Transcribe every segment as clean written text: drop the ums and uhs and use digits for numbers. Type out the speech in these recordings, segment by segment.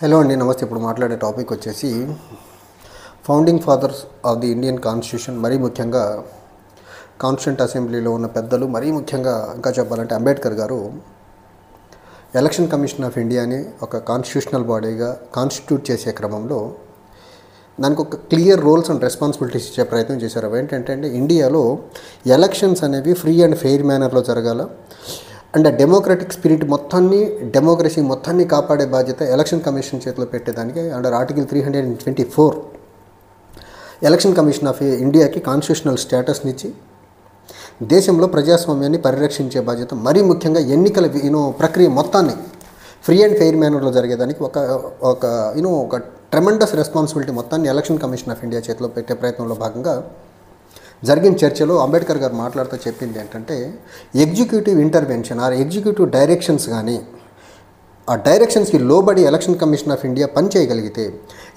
Hello అండి, నమస్తే. ఇప్పుడు మాట్లాడే టాపిక్ వచ్చేసి founding fathers of the Indian constitution, మరీ ముఖ్యంగా కాన్స్టిట్యూంట్ అసెంబ్లీలో ఉన్న పెద్దలు, మరీ ముఖ్యంగా ఇంకా చెప్పాలంటే అంబేద్కర్ గారు ఎలక్షన్ కమిషన్ ఆఫ్ ఇండియాని ఒక కాన్స్టిట్యూషనల్ బాడీగా కాన్స్టిట్యూట్ చేసే క్రమంలో దానికి ఒక క్లియర్ రోల్స్ అండ్ రెస్పాన్సిబిలిటీస్ ఇచ్చే ప్రయత్నం చేశారు. అవి ఏంటంటే ఇండియాలో ఎలక్షన్స్ అనేవి ఫ్రీ అండ్ ఫెయిర్ మేనర్లో జరగాల అండ్ డెమోక్రటిక్ స్పిరిట్ మొత్తాన్ని, డెమోక్రసీ మొత్తాన్ని కాపాడే బాధ్యత ఎలక్షన్ కమిషన్ చేతిలో పెట్టేదానికి under article 324 election commission of ఇండియాకి కాన్స్టిట్యూషనల్ స్టేటస్నిచ్చి దేశంలో ప్రజాస్వామ్యాన్ని పరిరక్షించే బాధ్యత, మరీ ముఖ్యంగా ఎన్నికల ప్రక్రియ మొత్తాన్ని ఫ్రీ అండ్ ఫెయిర్ మేనర్లో జరిగేదానికి ఒక ట్రెమెండస్ రెస్పాన్సిబిలిటీ మొత్తాన్ని ఎలక్షన్ కమిషన్ ఆఫ్ ఇండియా చేతిలో పెట్టే ప్రయత్నంలో భాగంగా జరిగిన చర్చలో అంబేద్కర్ గారు మాట్లాడుతూ చెప్పింది ఏంటంటే, executive intervention or executive directions కానీ ఆ డైరెక్షన్స్కి లోబడి ఎలక్షన్ కమిషన్ ఆఫ్ ఇండియా పని చేయగలిగితే,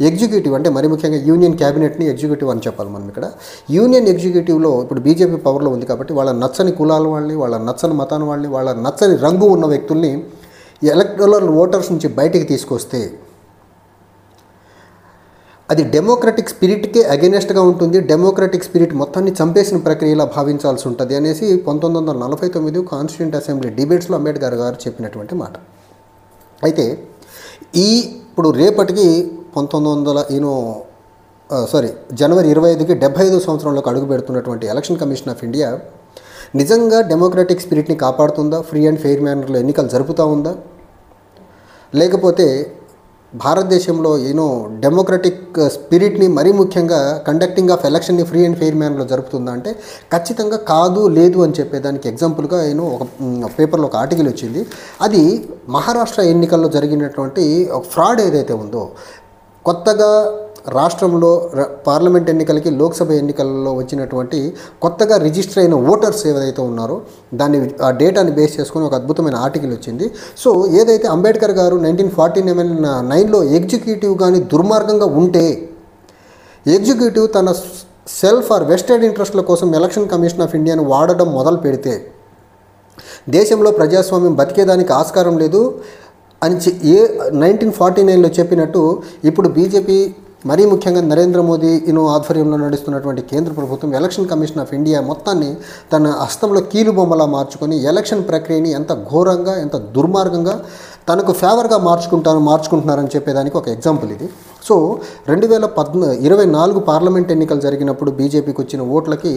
ఎగ్జిక్యూటివ్ అంటే మరి ముఖ్యంగా యూనియన్ క్యాబినెట్ని ఎగ్జిక్యూటివ్ అని చెప్పాలి మనం ఇక్కడ. యూనియన్ ఎగ్జిక్యూటివ్లో ఇప్పుడు బీజేపీ పవర్లో ఉంది కాబట్టి వాళ్ళ నచ్చని కులాల వాళ్ళని, వాళ్ళ నచ్చని మతాన్ని వాళ్ళని, వాళ్ళ నచ్చని రంగు ఉన్న వ్యక్తుల్ని ఎలక్టరల్ ఓటర్స్ నుంచి బయటికి తీసుకొస్తే అది డెమోక్రటిక్ స్పిరిట్కే అగెనెస్ట్గా ఉంటుంది, డెమోక్రటిక్ స్పిరిట్ మొత్తాన్ని చంపేసిన ప్రక్రియలా భావించాల్సి ఉంటుంది అనేసి 1949 కాన్స్టిట్యూంట్ అసెంబ్లీ డిబేట్స్లో అంబేద్కర్ గారు చెప్పినటువంటి మాట. అయితే ఇప్పుడు రేపటికి జనవరి 25కి 75వ సంవత్సరంలోకి అడుగు పెడుతున్నటువంటి ఎలక్షన్ కమిషన్ ఆఫ్ ఇండియా నిజంగా డెమోక్రటిక్ స్పిరిట్ని కాపాడుతుందా, ఫ్రీ అండ్ ఫెయిర్ మేనర్లో ఎన్నికలు జరుపుతూ ఉందా, లేకపోతే భారతదేశంలో డెమోక్రటిక్ స్పిరిట్ని మరీ ముఖ్యంగా కండక్టింగ్ ఆఫ్ ఎలక్షన్ని ఫ్రీ అండ్ ఫెయిర్ మేనర్లో జరుపుతుందా అంటే ఖచ్చితంగా కాదు, లేదు అని చెప్పేదానికి ఎగ్జాంపుల్గా ఒక పేపర్లో ఒక ఆర్టికల్ వచ్చింది. అది మహారాష్ట్ర ఎన్నికల్లో జరిగినటువంటి ఒక ఫ్రాడ్ ఏదైతే ఉందో, కొత్తగా రాష్ట్రంలో పార్లమెంట్ ఎన్నికలకి, లోక్సభ ఎన్నికల్లో వచ్చినటువంటి కొత్తగా రిజిస్టర్ అయిన ఓటర్స్ ఏదైతే ఉన్నారో ఆ డేటాని బేస్ చేసుకుని ఒక అద్భుతమైన ఆర్టికల్ వచ్చింది. సో ఏదైతే అంబేద్కర్ గారు 1949లో ఎగ్జిక్యూటివ్ కానీ దుర్మార్గంగా ఉంటే, ఎగ్జిక్యూటివ్ తన సెల్ఫ్ ఆర్ వెస్టెడ్ ఇంట్రెస్ట్ల కోసం ఎలక్షన్ కమిషన్ ఆఫ్ ఇండియాను వాడడం మొదలు పెడితే దేశంలో ప్రజాస్వామ్యం బతికేదానికి ఆస్కారం లేదు అని 1949లో చెప్పినట్టు ఇప్పుడు బీజేపీ, మరీ ముఖ్యంగా నరేంద్ర మోదీ ఆధ్వర్యంలో నడుస్తున్నటువంటి కేంద్ర ప్రభుత్వం ఎలక్షన్ కమిషన్ ఆఫ్ ఇండియా మొత్తాన్ని తన హస్తంలో కీలుబొమ్మలా మార్చుకొని ఎలక్షన్ ప్రక్రియని ఎంత ఘోరంగా, ఎంత దుర్మార్గంగా తనకు ఫేవర్గా మార్చుకుంటున్నారని చెప్పేదానికి ఒక ఎగ్జాంపుల్ ఇది. సో 2024 పార్లమెంట్ ఎన్నికలు జరిగినప్పుడు బీజేపీకి వచ్చిన ఓట్లకి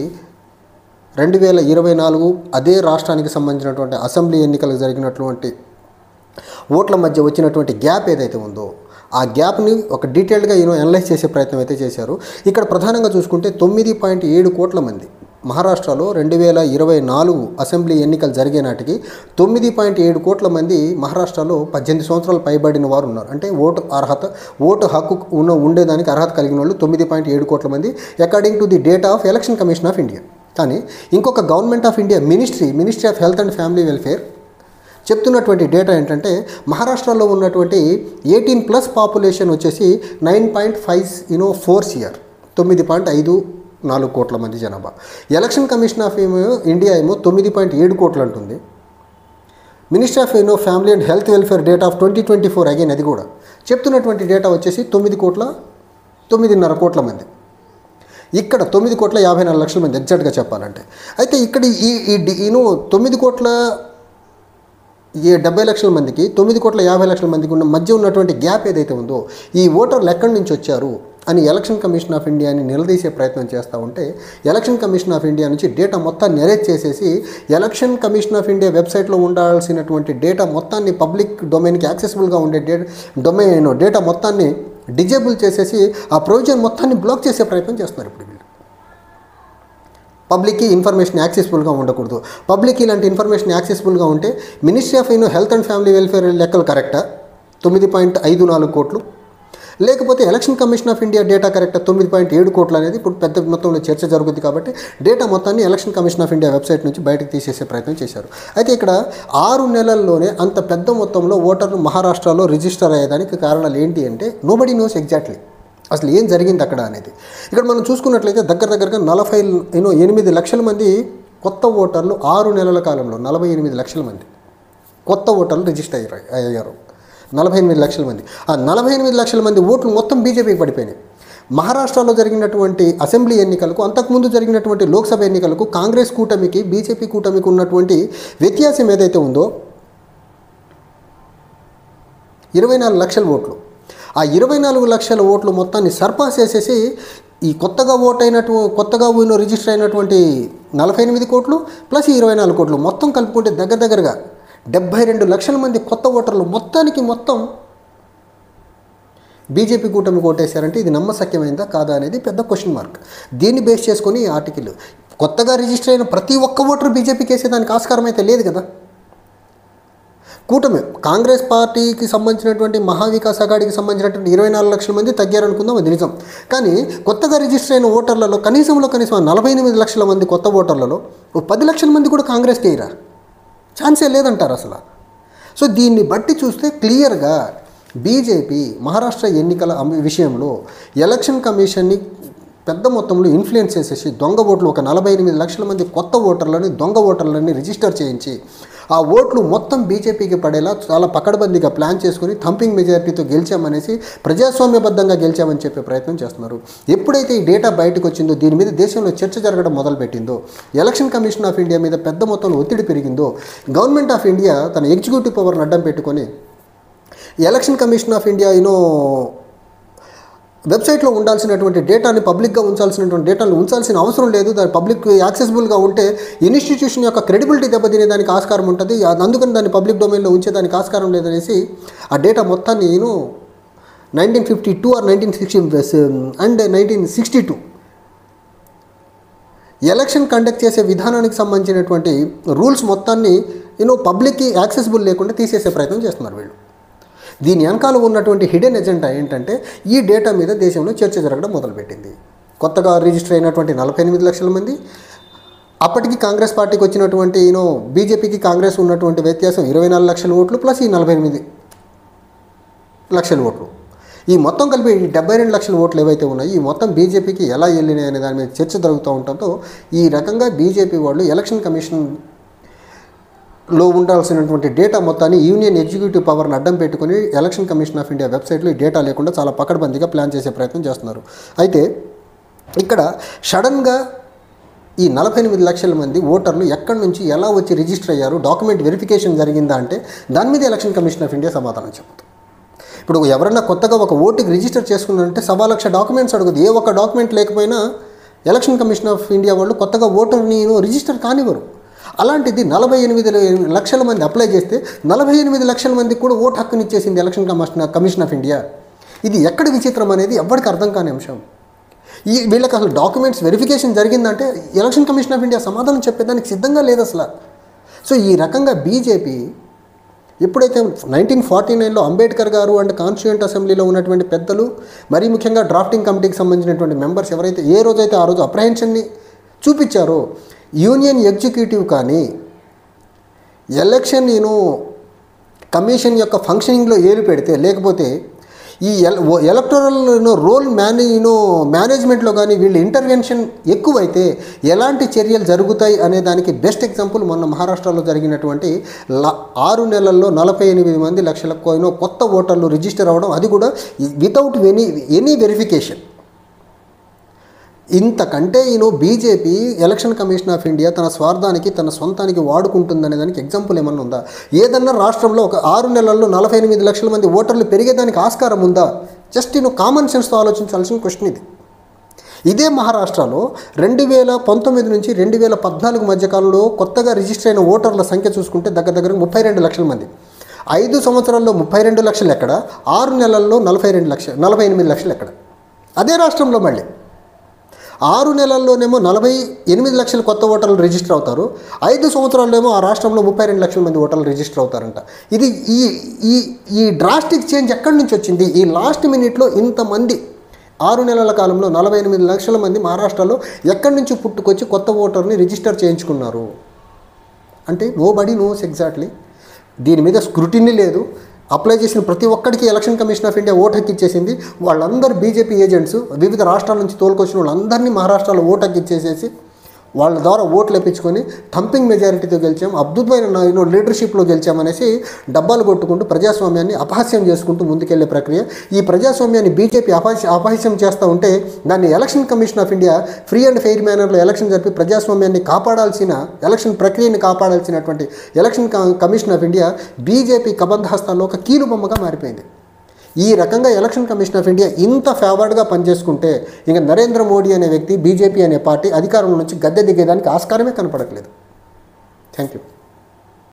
2024 అదే రాష్ట్రానికి సంబంధించినటువంటి అసెంబ్లీ ఎన్నికలకు జరిగినటువంటి ఓట్ల మధ్య వచ్చినటువంటి గ్యాప్ ఏదైతే ఉందో ఆ గ్యాప్ని ఒక డీటెయిల్డ్గా అనలైజ్ చేసే ప్రయత్నం అయితే చేశారు. ఇక్కడ ప్రధానంగా చూసుకుంటే 9.7 కోట్ల మంది మహారాష్ట్రలో 2024 అసెంబ్లీ ఎన్నికలు జరిగే నాటికి 9.7 కోట్ల మంది మహారాష్ట్రలో 18 సంవత్సరాలు పైబడిన వారు ఉన్నారు. అంటే ఓటు హక్కు ఉండేదానికి అర్హత కలిగిన వాళ్ళు 9.7 కోట్ల మంది according to the data of election commission of India. కానీ ఇంకొక government of India ministry of health and family welfare చెప్తున్నటువంటి డేటా ఏంటంటే, మహారాష్ట్రలో ఉన్నటువంటి 18+ పాపులేషన్ వచ్చేసి 9.54 CR, 9.54 కోట్ల మంది జనాభా. ఎలక్షన్ కమిషన్ ఆఫ్ ఇండియా 9.7 కోట్లు అంటుంది. Ministry of family and health welfare data of 2024 again అది కూడా చెప్తున్నటువంటి డేటా వచ్చేసి 9.5 కోట్ల మంది. ఇక్కడ 9.54 మంది ఎగ్జాక్ట్గా చెప్పాలంటే. అయితే ఇక్కడ ఈ 9.70 మందికి 9.50 మందికి ఉన్న మధ్య ఉన్నటువంటి గ్యాప్ ఏదైతే ఉందో, ఈ ఓటర్లు ఎక్కడి నుంచి వచ్చారు అని ఎలక్షన్ కమిషన్ ఆఫ్ ఇండియాని నిలదీసే ప్రయత్నం చేస్తూ ఉంటే, ఎలక్షన్ కమిషన్ ఆఫ్ ఇండియా నుంచి డేటా మొత్తాన్ని నెరేట్ చేసేసి ఎలక్షన్ కమిషన్ ఆఫ్ ఇండియా వెబ్సైట్లో ఉండాల్సినటువంటి డేటా మొత్తాన్ని, పబ్లిక్ డొమైన్కి యాక్సెసిబుల్గా ఉండే డేటా మొత్తాన్ని డిజేబుల్ చేసేసి ఆ ప్రొవిజన్ మొత్తాన్ని బ్లాక్ చేసే ప్రయత్నం చేస్తున్నారు. ఇప్పుడు పబ్లిక్కి ఇన్ఫర్మేషన్ యాక్సెసిబుల్గా ఉండకూడదు. పబ్లిక్ ఇలాంటి ఇన్ఫర్మేషన్ యాక్సెసిబుల్గా ఉంటే ministry of health and family welfare లెక్కలు కరెక్టా 9.54 కోట్లు, లేకపోతే election commission of India data కరెక్టా 9.7 కోట్లు అనేది ఇప్పుడు పెద్ద మొత్తంలో చర్చ జరుగుతుంది. కాబట్టి డేటా మొత్తాన్ని election commission of India website నుంచి బయటకు తీసేసే ప్రయత్నం చేశారు. అయితే ఇక్కడ 6 నెలల్లోనే అంత పెద్ద మొత్తంలో ఓటర్లు మహారాష్ట్రలో రిజిస్టర్ అయ్యేదానికి కారణాలు ఏంటి అంటే, నోబడీ నోస్ ఎగ్జాక్ట్లీ అసలు ఏం జరిగింది అక్కడ అనేది. ఇక్కడ మనం చూసుకున్నట్లయితే దగ్గరగా 48 లక్షల మంది కొత్త ఓటర్లు 6 నెలల కాలంలో 48 లక్షల మంది కొత్త ఓటర్లు రిజిస్టర్ అయ్యారు. 48 లక్షల మంది. ఆ 48 లక్షల మంది ఓట్లు మొత్తం బీజేపీకి పడిపోయినాయి. మహారాష్ట్రలో జరిగినటువంటి అసెంబ్లీ ఎన్నికలకు, అంతకుముందు జరిగినటువంటి లోక్సభ ఎన్నికలకు కాంగ్రెస్ కూటమికి బీజేపీ కూటమికి ఉన్నటువంటి వ్యత్యాసం ఏదైతే ఉందో 24 లక్షల ఓట్లు. ఆ 24 లక్షల ఓట్లు మొత్తాన్ని సర్పాస్ చేసేసి ఈ కొత్తగా రిజిస్టర్ అయినటువంటి 48 కోట్లు ప్లస్ 24 కోట్లు మొత్తం కలుపుకుంటే దగ్గరగా 72 లక్షల మంది కొత్త ఓటర్లు మొత్తం బీజేపీ కూటమి ఓటేశారంటే ఇది నమ్మశక్యమైందా కాదా అనేది పెద్ద క్వశ్చన్ మార్క్. దీన్ని బేస్ చేసుకొని ఈ ఆర్టికల్ కొత్తగా రిజిస్టర్ అయిన ప్రతి ఒక్క ఓటర్ బీజేపీకి వేసేదానికి ఆస్కారం అయితే లేదు కదా. కూటమి కాంగ్రెస్ పార్టీకి సంబంధించినటువంటి మహావికాస్ అఘాడీకి సంబంధించినటువంటి 24 లక్షల మంది తగ్గారనుకుందాం, అది నిజం. కానీ కొత్తగా రిజిస్టర్ అయిన ఓటర్లలో కనీసం 48 లక్షల మంది కొత్త ఓటర్లలో 10 లక్షల మంది కూడా కాంగ్రెస్కి వేయరా, ఛాన్సే లేదంటారు అసలు. సో దీన్ని బట్టి చూస్తే క్లియర్గా బీజేపీ మహారాష్ట్ర ఎన్నికల విషయంలో ఎలక్షన్ కమిషన్ని పెద్ద మొత్తంలో ఇన్ఫ్లుయెన్స్ చేసేసి దొంగ ఓట్లు 48 లక్షల మంది కొత్త ఓటర్లని దొంగ ఓటర్లని రిజిస్టర్ చేయించి ఆ ఓట్లు మొత్తం బీజేపీకి పడేలా చాలా పకడ్బందీగా ప్లాన్ చేసుకుని థంపింగ్ మెజారిటీతో గెలిచామనేసి ప్రజాస్వామ్యబద్ధంగా గెలిచామని చెప్పే ప్రయత్నం చేస్తున్నారు. ఎప్పుడైతే ఈ డేటా బయటకు వచ్చిందో, దీని మీద దేశంలో చర్చ జరగడం మొదలుపెట్టిందో, ఎలక్షన్ కమిషన్ ఆఫ్ ఇండియా మీద పెద్ద మొత్తంలో ఒత్తిడి పెరిగిందో, గవర్నమెంట్ ఆఫ్ ఇండియా తన ఎగ్జిక్యూటివ్ పవర్ని అడ్డం పెట్టుకొని ఎలక్షన్ కమిషన్ ఆఫ్ ఇండియా వెబ్సైట్లో ఉండాల్సినటువంటి డేటాని పబ్లిక్గా ఉంచాల్సినటువంటి డేటాను ఉంచాల్సిన అవసరం లేదు, దాని పబ్లిక్ యాక్సెసిబుల్గా ఉంటే ఇన్స్టిట్యూషన్ యొక్క క్రెడిబిలిటీ దెబ్బతినేదానికి ఆస్కారం ఉంటుంది, అందుకని దాన్ని పబ్లిక్ డొమైన్లో ఉంచేదానికి ఆస్కారం లేదనేసి ఆ డేటా మొత్తాన్ని 1952 ఆర్ 1960 అండ్ 1962 ఎలక్షన్ కండక్ట్ చేసే విధానానికి సంబంధించినటువంటి రూల్స్ మొత్తాన్ని పబ్లిక్కి యాక్సెసిబుల్ లేకుండా తీసేసే ప్రయత్నం చేస్తున్నారు వీళ్ళు. దీని వెనకాల ఉన్నటువంటి హిడెన్ ఎజెండా ఏంటంటే ఈ డేటా మీద దేశంలో చర్చ జరగడం మొదలుపెట్టింది. కొత్తగా రిజిస్టర్ అయినటువంటి 48 లక్షల మంది, అప్పటికి కాంగ్రెస్ పార్టీకి వచ్చినటువంటి బీజేపీకి కాంగ్రెస్ ఉన్నటువంటి వ్యత్యాసం 24 లక్షల ఓట్లు ప్లస్ ఈ 48 లక్షల ఓట్లు, ఈ మొత్తం కలిపి 72 లక్షల ఓట్లు ఏవైతే ఉన్నాయో ఈ మొత్తం బీజేపీకి ఎలా వెళ్ళినాయి అనే దాని మీద చర్చ జరుగుతూ ఉండటంతో ఈ రకంగా బీజేపీ వాళ్ళు ఎలక్షన్ కమిషన్లో ఉండాల్సినటువంటి డేటా మొత్తాన్ని యూనియన్ ఎగ్జిక్యూటివ్ పవర్ని అడ్డం పెట్టుకుని ఎలక్షన్ కమిషన్ ఆఫ్ ఇండియా వెబ్సైట్లో ఈ డేటా లేకుండా చాలా పకడ్బందీగా ప్లాన్ చేసే ప్రయత్నం చేస్తున్నారు. అయితే ఇక్కడ సడన్గా ఈ 48 లక్షల మంది ఓటర్లు ఎక్కడి నుంచి ఎలా వచ్చి రిజిస్టర్ అయ్యారు, డాక్యుమెంట్ వెరిఫికేషన్ జరిగిందా అంటే దాని మీద ఎలక్షన్ కమిషన్ ఆఫ్ ఇండియా సమాధానం చెబుతుంది. ఇప్పుడు ఎవరైనా కొత్తగా ఒక ఓటుకి రిజిస్టర్ చేసుకున్నారంటే 1.25 లక్ష డాక్యుమెంట్స్ అడుగుతుంది. ఏ ఒక్క డాక్యుమెంట్ లేకపోయినా ఎలక్షన్ కమిషన్ ఆఫ్ ఇండియా వాళ్ళు కొత్తగా ఓటర్ని రిజిస్టర్ కానివ్వరు. అలాంటిది 48 లక్షల మంది అప్లై చేస్తే 48 లక్షల మందికి కూడా ఓటు హక్కునిచ్చేసింది ఎలక్షన్ కమిషన్ ఆఫ్ ఇండియా. ఇది ఎక్కడ విచిత్రం అనేది ఎవరికి అర్థం కాని అంశం. వీళ్ళకి అసలు డాక్యుమెంట్స్ వెరిఫికేషన్ జరిగిందంటే ఎలక్షన్ కమిషన్ ఆఫ్ ఇండియా సమాధానం చెప్పేదానికి సిద్ధంగా లేదు అసలు. సో ఈ రకంగా బీజేపీ ఎప్పుడైతే 1949లో అంబేద్కర్ గారు అండ్ కాన్స్టిట్యూయెంట్ అసెంబ్లీలో ఉన్నటువంటి పెద్దలు, మరీ ముఖ్యంగా డ్రాఫ్టింగ్ కమిటీకి సంబంధించినటువంటి మెంబర్స్ ఎవరైతే ఏ రోజైతే ఆ రోజు అప్రహెన్షన్ని చూపించారో, యూనియన్ ఎగ్జిక్యూటివ్ కానీ ఎలక్షన్ కమిషన్ యొక్క ఫంక్షనింగ్లో ఏలు పెడితే, లేకపోతే ఈ ఎలక్టోరల్ రోల్ మేనేజ్మెంట్లో కానీ వీళ్ళ ఇంటర్వెన్షన్ ఎక్కువైతే ఎలాంటి చర్యలు జరుగుతాయి అనే దానికి బెస్ట్ ఎగ్జాంపుల్ మొన్న మహారాష్ట్రలో జరిగినటువంటి 6 నెలల్లో 48 లక్షల కొత్త ఓటర్లు రిజిస్టర్ అవ్వడం, అది కూడా వితౌట్ ఎనీ వెరిఫికేషన్. ఇంతకంటే BJP election commission of India తన స్వార్థానికి తన సొంతానికి వాడుకుంటుందనే దానికి ఎగ్జాంపుల్ ఏమన్నా ఉందా? ఏదన్నా రాష్ట్రంలో ఒక 6 నెలల్లో 48 లక్షల మంది ఓటర్లు పెరిగేదానికి ఆస్కారం ఉందా? జస్ట్ కామన్ సెన్స్తో ఆలోచించాల్సిన క్వశ్చన్ ఇది. ఇదే మహారాష్ట్రలో 2019 నుంచి 2014 మధ్యకాలంలో కొత్తగా రిజిస్టర్ అయిన ఓటర్ల సంఖ్య చూసుకుంటే దగ్గర 32 లక్షల మంది. 5 సంవత్సరాల్లో 32 లక్షలు ఎక్కడ, 6 నెలల్లో 48 లక్షలు ఎక్కడ? అదే రాష్ట్రంలో మళ్ళీ 6 నెలల్లోనేమో 48 లక్షల కొత్త ఓటర్లు రిజిస్టర్ అవుతారు, 5 సంవత్సరాల్లోనేమో ఆ రాష్ట్రంలో 32 లక్షల మంది ఓటర్లు రిజిస్టర్ అవుతారంట. ఇది ఈ డ్రాస్టిక్ చేంజ్ ఎక్కడి నుంచి వచ్చింది? ఈ లాస్ట్ మినిట్లో ఇంతమంది 6 నెలల కాలంలో 48 లక్షల మంది మహారాష్ట్రలో ఎక్కడి నుంచి పుట్టుకొచ్చి కొత్త ఓటర్ని రిజిస్టర్ చేయించుకున్నారు అంటే నోబడీ నోస్ ఎగ్జాక్ట్లీ. దీని మీద స్క్రూటినీ లేదు. అప్లై చేసిన ప్రతి ఒక్కడికి election commission of India vote హక్కు ఇచ్చేసింది. వాళ్ళందరూ బీజేపీ ఏజెంట్స్, వివిధ రాష్ట్రాల నుంచి తోలుకొచ్చిన వాళ్ళందరినీ మహారాష్ట్రలో ఓటు హక్కు ఇచ్చేసేసి వాళ్ళ ద్వారా ఓట్లు వేయించుకొని థంపింగ్ మెజారిటీతో గెలిచాం, అద్భుతమైన లీడర్షిప్లో గెలిచామనేసి డబ్బాలు కొట్టుకుంటూ ప్రజాస్వామ్యాన్ని అపహాస్యం చేసుకుంటూ ముందుకెళ్లే ప్రక్రియ. ఈ ప్రజాస్వామ్యాన్ని బీజేపీ అపహాస్యం చేస్తూ ఉంటే దాన్ని election commission of India free and fair మేనర్లో ఎలక్షన్ జరిపి ప్రజాస్వామ్యాన్ని కాపాడాల్సిన, ఎలక్షన్ ప్రక్రియని కాపాడాల్సినటువంటి election commission of India BJP కబంధహస్తాల్లో ఒక కీలుబొమ్మగా మారిపోయింది. ఈ రకంగా ఎలక్షన్ కమిషన్ ఆఫ్ ఇండియా ఇంత ఫేవర్డ్గా పనిచేసుకుంటే ఇంకా నరేంద్ర మోడీ అనే వ్యక్తి, బీజేపీ అనే పార్టీ అధికారంలో నుంచి గద్దె దిగేదానికి ఆస్కారమే కనపడట్లేదు. Thank you.